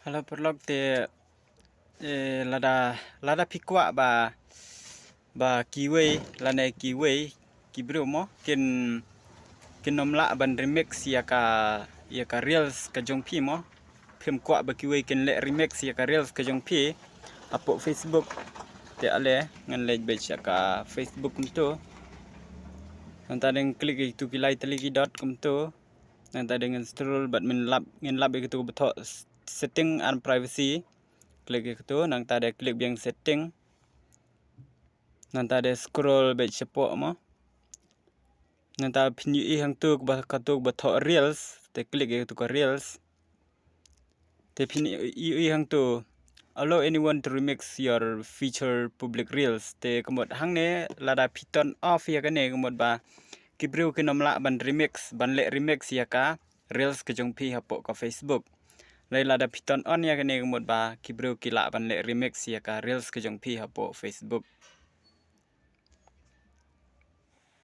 Hala perlok te lada pikwa ba kiwe lane kiwe kibro mo kin nomla ban remix ya ka reels ka jongpi mo phem kwa ba kiwe kin le remix ya ka reels ka jongpi apo Facebook te ale ngan le be ka Facebook mto nanta deng klik itu kilai teliki dot kumto nanta dengan scroll bat min lab itu beto setting and privacy klik itu nang tade klik yang setting nang tade scroll be cepo mo nang ta pinyu hang tu ba katuk beto reels te klik itu ke reels te pinyu hang tu allow anyone to remix your feature public reels te kemot hang ne lada piton off ya kane kemot ba kibru kinomla ban le remix ya ka reels ke jongpi hapo ka Facebook lai lada piton on ya kane kemot ba kibru kila ban le remix ya ka reels ke jongpi hapo Facebook